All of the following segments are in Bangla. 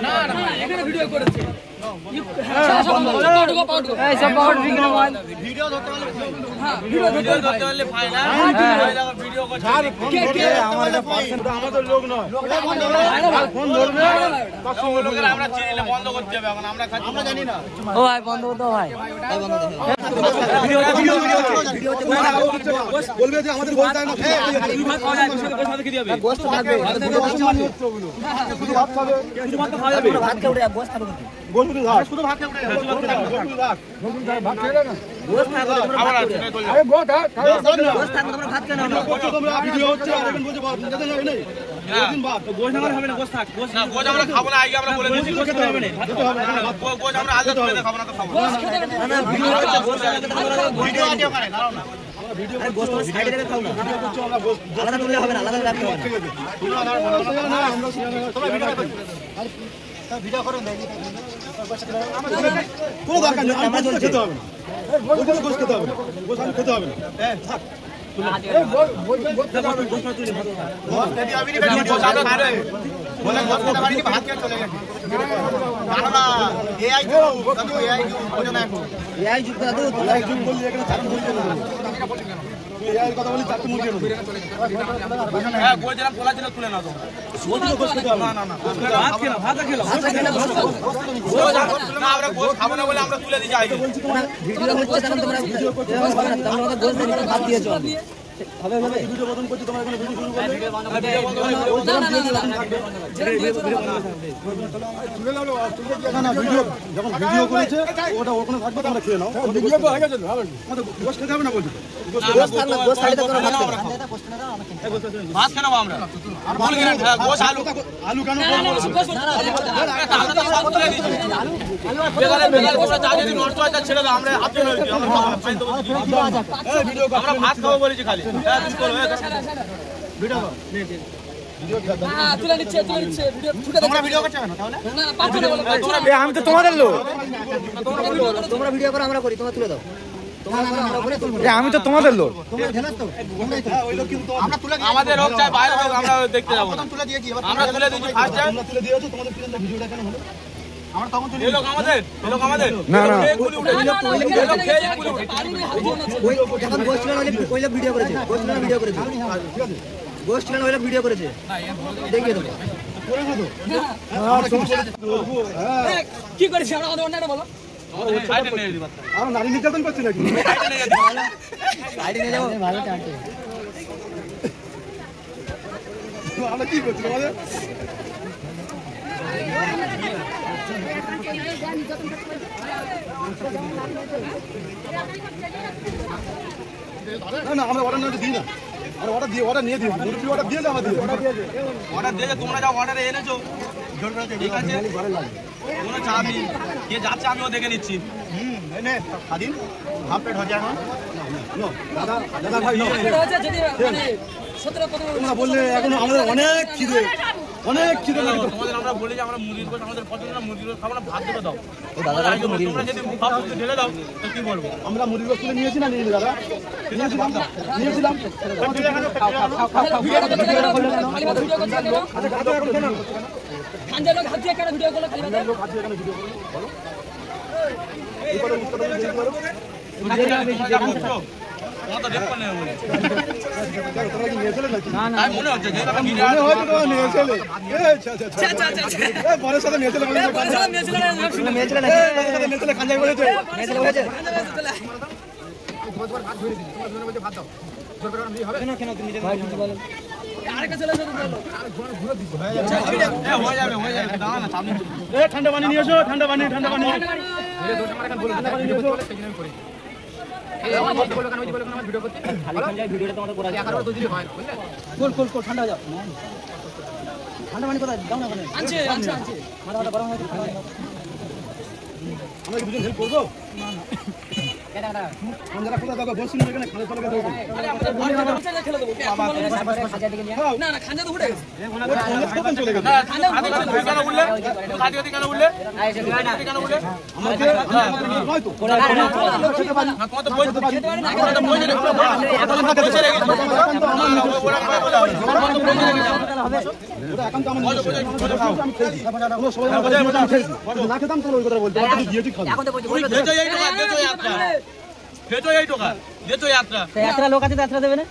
না না এখানে ভিডিও করেছে এই সব পাউডার বিক্রি হয় ভিডিও ধরতে হলে হ্যাঁ ভিডিও ধরতে হলে ফাইন ভিডিও করছে কে আমাদের পার্সেন্ট আমাদের লোক নয় ফোন ধরবে তার সঙ্গে লোকের আমরা চিনিলে বন্ধ করতে হবে এখন আমরা খাচ্ছি আমরা জানি না ও ভাই বন্ধ করতে ভাই তাই বন্ধ করতে ভিডিও বলবে যে আমাদের গোল দেয় না দুই ভাগ খাওয়া যায় গোল সাথে কি দিবে গোশত থাকবে শুধু ভাত খাবে শুধু ভাত খাওয়া যাবে ভাত খেয়ে উঠে গোশত খাবে গোল শুধু ভাত শুধু ভাত খেয়ে উঠে ভাত খেয়ে না গোশত খাবে আবার আরে গোল গোশত থাকবে তোমরা ভাত খেয়ে নাও তোমরা ভিডিও হচ্ছে আর এখন বলছে ভাত যেতে যাবে না দিন ভাত গোল না হবে না গোল থাক গোল না গোল আমরা খাবো না আগে আমরা বলে দিয়েছি গোল খেতে হবে না গোল আমরা আগে বলে খাবো না তো খাবো না না ভিডিও হচ্ছে গোশত ভিডিও আগে করে দাঁড়াও না আরে গোশত সাইডে রেখে খাও না ভিডিও করছো আমরা আলাদা তুললে হবে না আলাদা রাখতে হবে তোমরা না আমরা তোমরা ভিডিও করো আর ভিডিও করো না কোনো দরকার নেই আমরা খেতে হবে না গোশ খেতে হবে না গোশ আমি খেতে হবে না হ্যাঁ থাক কথা বলি চারটে মুরগি তুলে না খাবো না বলে আমরা তুলে দিই ভিডিও হচ্ছে তখন তোমরা ভিডিও করতে তোমরা গোশত দিয়ে ভাত দিয়েছো হবে হবে ভিডিও বন্ধ করছি তোমরা এখানে ভিডিও শুরু করবে ভিডিও বন্ধ করে না না ভিডিও যখন ভিডিও করেছে ওটা ওখানে থাকবে তোমরা খেয়ে নাও ভিডিও তো হয়ে গেছে আমাদের গোশত খেতে হবে না বলছি গোশত থাকলে গোশত সাইডে তোমরা ভাত খাও ভাত কেন আমরা আর বল গেলেন গোশ আলু আলু কেন বেগালে গোশত যা যদি নষ্ট হয় তা ছেড়ে দাও আমরা হাতে আমরা ভাত খাবো বলেছি খালি ভিডিও তুলে নিচ্ছে ভিডিও ছুটে তোমরা ভিডিও করছো না তাহলে না পাচ্ছ না বলো আমি তো তোমাদের লোক তোমরা ভিডিও করো আমরা করি তোমরা তুলে দাও তোমরা আমরা করে তুলবো আমি তো তোমাদের লোক তোমরা ঢেলাস তো ওই লোক কিন্তু আমরা তুলে আমাদের লোক চাই বাইরে হোক আমরা দেখতে যাব না তুলে দিয়েছি আমরা তুলে দিয়েছি ফার্স্ট টাইম তোমরা তুলে দিয়েছো তোমাদের পিছনে ভিডিওটা কেন হলো আমরা তখন তুলে এই লোক আমাদের না না ওই যখন গোশত ছিল ওই লোক ভিডিও করেছে গোশত ছিল ওই লোক ভিডিও করেছে দেখিয়ে দেবো কি করেছি আমরা আমাদের অন্যটা বলো আর নারী নির্যাতন করছে নাকি সাইডে নিয়ে যাবো ভালো চাটে আমরা কি করছি আমাদের না আমরা অর্ডার নিয়ে দিই না আর অর্ডার নিয়ে দিই মুরগি অর্ডার দিয়ে আমাদের অর্ডার দিয়ে তোমরা যা অর্ডারে এনেছো ঠিক আছে কোনো চাপ নেই কে যাচ্ছে আমিও দেখে নিচ্ছি নে স্বাধীন হাফ প্লেট হয়ে যায় দাদা দাদা ভাই তোমরা বললে এখন আমাদের অনেক খিদে তোমাদের আমরা বলি যে আমরা মুরগির গোশত আমাদের পছন্দ না মুরগির গোশত খাবো না ভাত দেবে দাও তোমরা যদি ভাত ঢেলে দাও তো কি বলবো আমরা মুরগির গোশত নিয়েছি না নিয়ে দাদা নিয়েছিলাম ঠান্ডা পানি নিয়ে এসো ঠান্ডা পানি ঠান্ডা পানি কোথায় দাও না আনছে মাথা গরম হয়েছে আমরা দুজন হেল্প করবো আমরা কোথা থেকে বসছি না এখানে খালে চলে গেছে আরে আমাদের বাচ্চাদের খেলে দেবো না না খাঞ্জা তো উঠে গেছে কখন চলে গেছে খাঞ্জা কেন উঠলে খাদি ওদি কেন উঠলে কেন উঠলে আমাদের নয় তো না তোমার তো বই তো বই ওটা এখন তো আমরা না খেতাম তো ওই কথা বলতে দিয়েছি খাবো এখন তো বলছি দেছো এই টাকা দেছো এই টাকা দেছো যাত্রা একটা লোক আছে যাত্রা দেবে না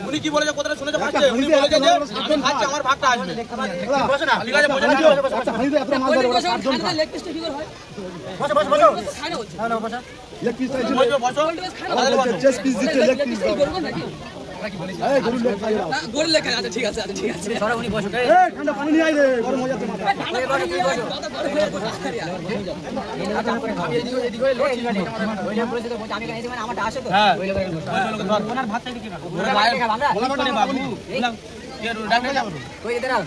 উনি কি বলেছে কথাটা শুনেছে পাচ্ছে উনি বলেছে যে আমি খাচ্ছি আমার ভাগটা আসবে বসে না ঠিক আছে বসে না আচ্ছা হানি আপনার মাল ধরে খাঞ্জা লেগ পিসটা কি করে হয় বসো খায় না হচ্ছে না বসা লেগ পিস চাইছে বসো চেস্ট পিস দিতে লেগ পিস দাও করবো নাকি এই গরু লেগ খাই দাও না গোল লেখা আছে ঠিক আছে ঠিক আছে সরো উনি বসো এই ঠান্ডা পানি নিয়ে আই রে গরম হয়ে যাচ্ছে মাথা আমি গাইছি মানে আমারটা আসে তো হ্যাঁ ওই লোকের ওনার ভাত চাইতে কি না ওরা বাইরে আমরা বলা করে বাবু কে ডাক্তার যাব কই এদের আল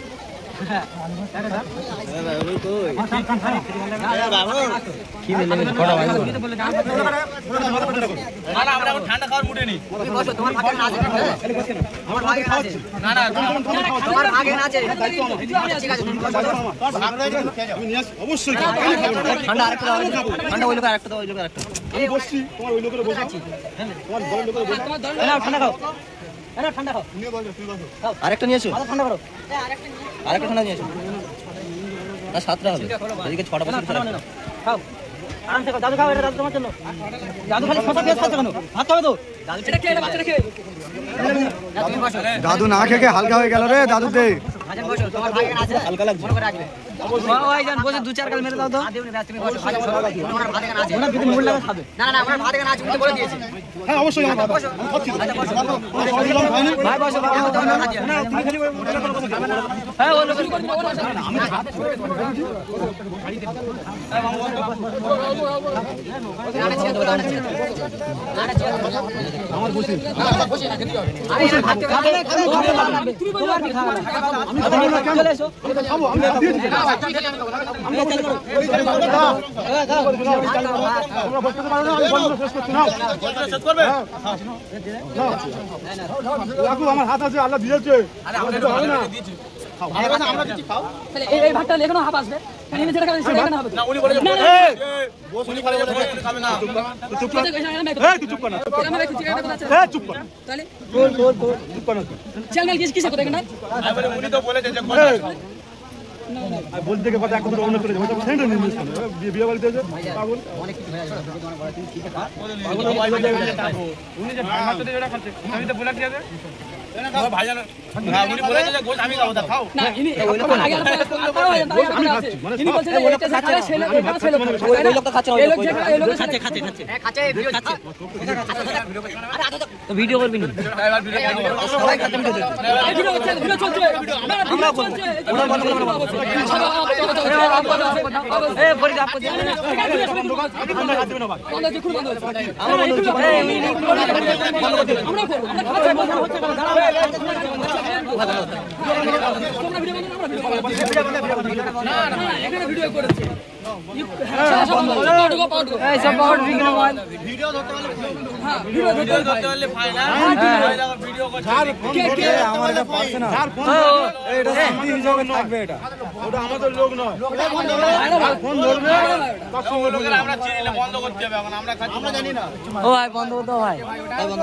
না আমরা এখন ঠান্ডা খাওয়ার মুডে নেই তুমি বসো তোমার ভাগে না আছে আমার ভাগে না আছে না না তোমার ভাগে না আছে ঠিক আছে তুমি বসো আমি নিয়ে অবশ্যই ঠান্ডা আরেকটা দাও ঠান্ডা ওই লোকের আরেকটা দাও ওই লোকের আরেকটা আমি বসছি তোমার ওই লোকের বসাচ্ছি তোমার দলের লোকের বসা তোমার দল নাও ঠান্ডা খাও নাও ঠান্ডা খাও নিয়ে বসো তুই বসো আরেকটা নিয়েছো ঠান্ডা করো আরেকটা ঠান্ডা নিয়েছো না সাতটা হবে এদিকে 6টা বছর খাও আরামসে খাও দাদু খাও এটা দাদু তোমার জন্য দাদু খালি ছটা পেঁয়াজ খাচ্ছে কেন ভাত খাবে তো এটা খেয়ে বাচ্চাটা খেয়ে না তুমি বসো দাদু না খেয়ে হালকা হয়ে গেল রে দাদু দে ভাজন বসো তোমার ভাগে না আছে হালকা লাগছে মনে করে রাখবে ওই জান বসে দু চার গাল মেরে দাও তো আদিও না তুমি বসো ভাজন তোমার ভাগে না আছে ওনা যদি মুড় লাগা খাবে না না আমার ভাগে না আছে উনি বলে দিয়েছে হ্যাঁ অবশ্যই আমার বসো আমি খাচ্ছি আচ্ছা বসো ভাই ভাই বসো না তুমি খালি হ্যাঁ ওই লোকের আমার বসি আরে ভাত খাবে তুমি বলো চলে এসো খাবো আমি দিয়ে দিচ্ছি তোমরা বসতে পারো না আমি বলবো শেষ করছি নাও শেষ করবে রাখো আমার হাত আছে আল্লাহ দিয়েছে আরে আমরা দিয়েছি খাও আমরা দিচ্ছি খাও তাহলে এই ভাতটা এখনো হাফ আসবে কারণ এনে যেটা খাবে সেটা এখানে হবে না উনি বলে বসুনি খাবে খাবে না চুপ কর এই তুই চুপ কর না চুপ কর তাহলে চুপ কর না চ্যানেল কিসে কোথায় না আরে উনি তো বলেছে যে আর বলতে গিয়ে কথা একদম অন্য করে যাবে ওটা সেন্টার নিয়ে নিস বিয়ে বাড়িতে আছে পাগল অনেক কিছু হয়ে যাচ্ছে তোমার বড় তুমি ঠিক আছে পাগল ভাই ভাই উনি যে ভাত দিয়ে যেটা খাচ্ছে আমি তো বলে দিয়েছে ভাইজান হ্যাঁ উনি বলেছে যে গোশ আমি খাবো তা খাও না ইনি আগে আমি খাচ্ছি ইনি বলছে যে এটা খাবে ছেলে এটা ছেলে ওই লোকটা খাচ্ছে এই লোক যে এই লোক খাচ্ছে হ্যাঁ খাচ্ছে ভিডিও খাচ্ছে তো ভিডিও করবি না এবার ভিডিও সবাই খাচ্ছে ভিডিও এই ভিডিও চলছে আমরা চলছে ওটা বন্ধ করে এ ফরিদ আপকো দিয়ে আমরা খাচ্ছি না ভাই বন্ধ দেখুন বন্ধ হচ্ছে আমরা বন্ধ করছি আমরা করব এখানে ভিডিও করেছে এই সব পাউড ভিডিও মোবাইল ভিডিও ধরতে পারলে হ্যাঁ ভিডিও ধরতে পারলে ফাইনাল ভিডিও করছে কে আমার এটা পারছে না এটা স্মৃতি হিসাবে থাকবে এটা ওটা আমাদের লোক নয় ফোন ধরবে লোকের আমরা চিনিলে বন্ধ করতে হবে এখন আমরা খাচ্ছি আমরা জানি না ও ভাই বন্ধ করতে ভাই বন্ধ